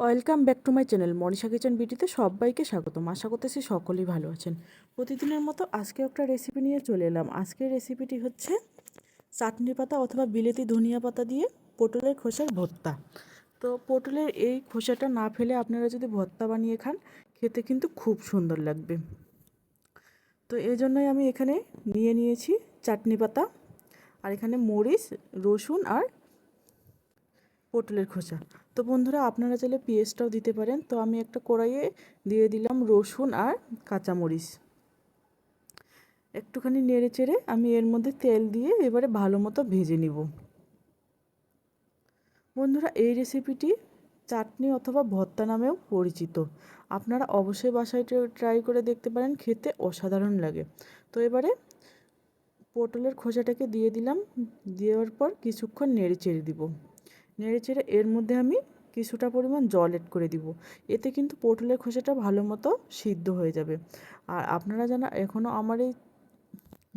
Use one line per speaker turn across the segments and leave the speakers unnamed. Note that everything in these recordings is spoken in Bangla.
Welcome back to my channel Manisha kitchen বিউটিতে সবাইকে স্বাগতম। আশা করতেছি সকলেই ভালো আছেন। প্রতিদিনের মতো আজকে একটা রেসিপি নিয়ে চলে এলাম। আজকের রেসিপিটি হচ্ছে চাটনি পাতা অথবা বিলেতি ধনিয়া পাতা দিয়ে পটলের খোসার ভর্তা। তো পটলের এই খোসাটা না ফেলে আপনারা যদি ভর্তা বানিয়ে খান, খেতে কিন্তু খুব সুন্দর লাগবে। তো এই জন্যই আমি এখানে নিয়ে নিয়েছি চাটনি পাতা, আর এখানে মরিচ, রসুন আর পটলের খোসা। তো বন্ধুরা, আপনারা চাইলে পেঁয়াজটাও দিতে পারেন। তো আমি একটা কড়াইয়ে দিয়ে দিলাম রসুন আর কাঁচামরিচ। একটুখানি নেড়ে চেড়ে আমি এর মধ্যে তেল দিয়ে এবারে ভালো মতো ভেজে নিব। বন্ধুরা, এই রেসিপিটি চাটনি অথবা ভর্তা নামেও পরিচিত। আপনারা অবশ্যই বাসায় ট্রাই করে দেখতে পারেন, খেতে অসাধারণ লাগে। তো এবারে পটলের খোসাটাকে দিয়ে দিলাম। দেওয়ার পর কিছুক্ষণ নেড়ে চেড়ে দিব। নেড়ে চেড়ে এর মধ্যে আমি কিছুটা পরিমাণ জল এড করে দিব। এতে কিন্তু পটলের খোসাটা ভালো মতো সিদ্ধ হয়ে যাবে। আর আপনারা যারা এখনও আমার এই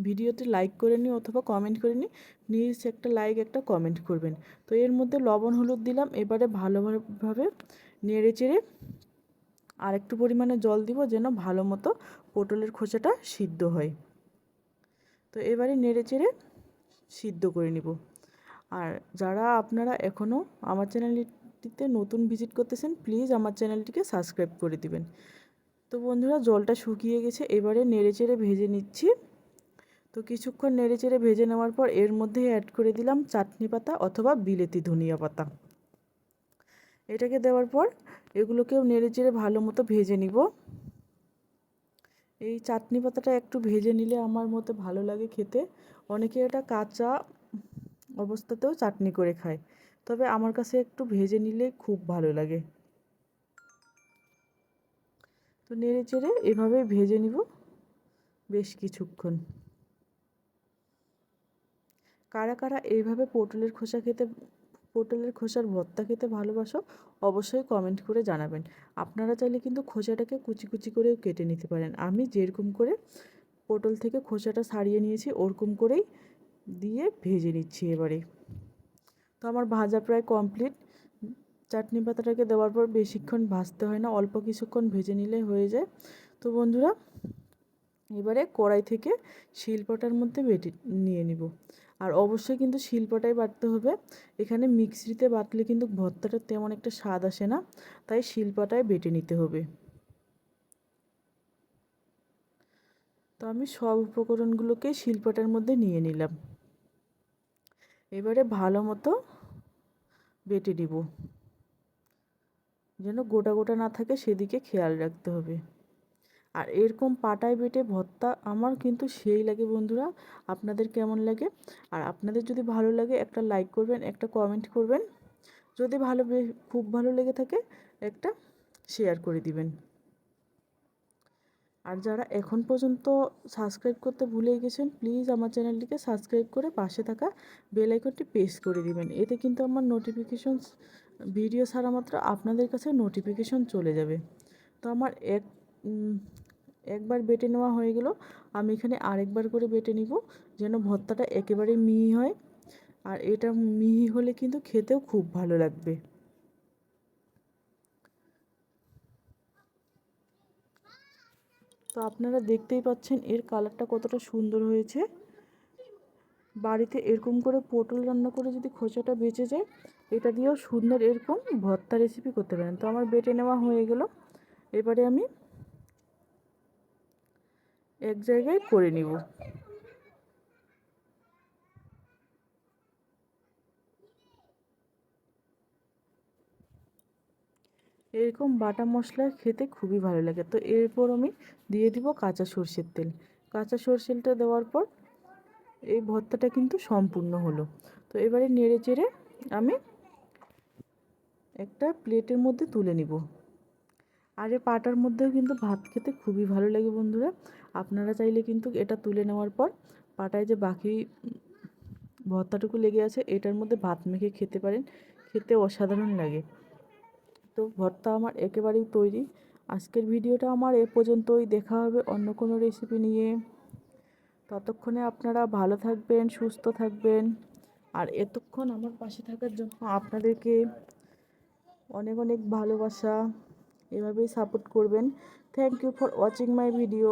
ভিডিওতে লাইক করেনি অথবা কমেন্ট করেনি, প্লিজ একটা লাইক একটা কমেন্ট করবেন। তো এর মধ্যে লবণ হলুদ দিলাম। এবারে ভালোভাবে নেড়ে চেড়ে আর একটু পরিমাণে জল দিব, যেন ভালো মতো পটলের খোসাটা সিদ্ধ হয়। তো এবারে নেড়ে চেড়ে সিদ্ধ করে নিব। আর যারা আপনারা এখনও আমার চ্যানেলটিতে নতুন ভিজিট করতেছেন, প্লিজ আমার চ্যানেলটিকে সাবস্ক্রাইব করে দিবেন। তো বন্ধুরা, জলটা শুকিয়ে গেছে, এবারে নেড়েচেড়ে ভেজে নিচ্ছি। তো কিছুক্ষণ নেড়েচেড়ে ভেজে নেওয়ার পর এর মধ্যে অ্যাড করে দিলাম চাটনি পাতা অথবা বিলেতি ধনিয়া পাতা। এটাকে দেওয়ার পর এগুলোকেও নেড়েচেড়ে ভালো মতো ভেজে নিব। এই চাটনি পাতাটা একটু ভেজে নিলে আমার মতে ভালো লাগে খেতে। অনেকে এটা কাঁচা অবস্থাতেও চাটনি করে খায়, তবে আমার কাছে একটু ভেজে নিলে খুব ভালো লাগে। তো নেড়ে চেড়ে এভাবে ভেজে নিব বেশ কিছুক্ষণ। কারা কারা এইভাবে পটলের খোসার ভর্তা খেতে ভালোবাসো, অবশ্যই কমেন্ট করে জানাবেন। আপনারা চাইলে কিন্তু খোসাটাকে কুচি কুচি করেও কেটে নিতে পারেন। আমি যেরকম করে পটল থেকে খোসাটা ছাড়িয়ে নিয়েছি ওরকম করেই দিয়ে ভেজে নিচ্ছি এবারে। তো আমার ভাজা প্রায় কমপ্লিট। চাটনি পাতাটাকে দেওয়ার পর বেশিক্ষণ ভাজতে হয় না, অল্প কিছুক্ষণ ভেজে নিলে হয়ে যায়। তো বন্ধুরা, এবারে কড়াই থেকে শিলপাটার মধ্যে বেটে নিয়ে নিব। আর অবশ্যই কিন্তু শিলপাটায় বাটতে হবে। এখানে মিক্সিতে বাটলে কিন্তু ভর্তাটা তেমন একটা স্বাদ আসে না, তাই শিলপাটায় বেটে নিতে হবে। তো আমি সব উপকরণগুলোকে শিলপাটার মধ্যে নিয়ে নিলাম। এবারে ভালো মতো বেটে নিব, যেন গোটা গোটা না থাকে সেদিকে খেয়াল রাখতে হবে। আর এরকম পাটায় বেটে ভর্তা আমার কিন্তু সেই লাগে বন্ধুরা। আপনাদের কেমন লাগে? আর আপনাদের যদি ভালো লাগে একটা লাইক করবেন, একটা কমেন্ট করবেন। যদি খুব ভালো লেগে থাকে একটা শেয়ার করে দিবেন। আর যারা এখন পর্যন্ত সাবস্ক্রাইব করতে ভুলে গেছেন, প্লিজ আমার চ্যানেলটিকে সাবস্ক্রাইব করে পাশে থাকা বেল আইকনটি প্রেস করে দিবেন। এতে কিন্তু আমার ভিডিও ছাড়া মাত্র আপনাদের কাছে নোটিফিকেশন চলে যাবে। তো আমার একবার বেটে নেওয়া হয়ে গেল। আমি এখানে আরেকবার করে বেটে নিব, যেন ভর্তাটা একেবারে মিহি হয়। আর এটা মিহি হলে কিন্তু খেতেও খুব ভালো লাগবে। তো আপনারা দেখতেই পাচ্ছেন এর কালারটা কতটা সুন্দর হয়েছে। বাড়িতে এরকম করে পটল রান্না করে যদি খোসাটা বেঁচে যায়, এটা দিয়েও সুন্দর এরকম ভর্তা রেসিপি করতে পারেন। তো আমার বেটে নেওয়া হয়ে গেল। এবারে আমি এক জায়গায় করে নিব। এরকম বাটা মশলা খেতে খুবই ভালো লাগে। তো এরপর আমি দিয়ে দিব কাঁচা সরষের তেল। কাঁচা সরষের তেল দেওয়ার পর এই ভর্তাটা কিন্তু সম্পূর্ণ হলো। তো এবারে নেড়ে চেড়ে আমি একটা প্লেটের মধ্যে তুলে নিব। আর এই পাটার মধ্যেও কিন্তু ভাত খেতে খুবই ভালো লাগে বন্ধুরা। আপনারা চাইলে কিন্তু এটা তুলে নেওয়ার পর পাটায় যে বাকি ভর্তাটুকু লেগে আছে এটার মধ্যে ভাত মেখে খেতে পারেন, খেতে অসাধারণ লাগে। তো ভর্তা আমার একেবারেই তৈরি। আজকের ভিডিওটা আমার এ পর্যন্তই। দেখা হবে অন্য কোনো রেসিপি নিয়ে। ততক্ষণে আপনারা ভালো থাকবেন, সুস্থ থাকবেন। আর এতক্ষণ আমার পাশে থাকার জন্য আপনাদেরকে অনেক অনেক ভালোবাসা, এভাবেই সাপোর্ট করবেন। Thank you for watching my video.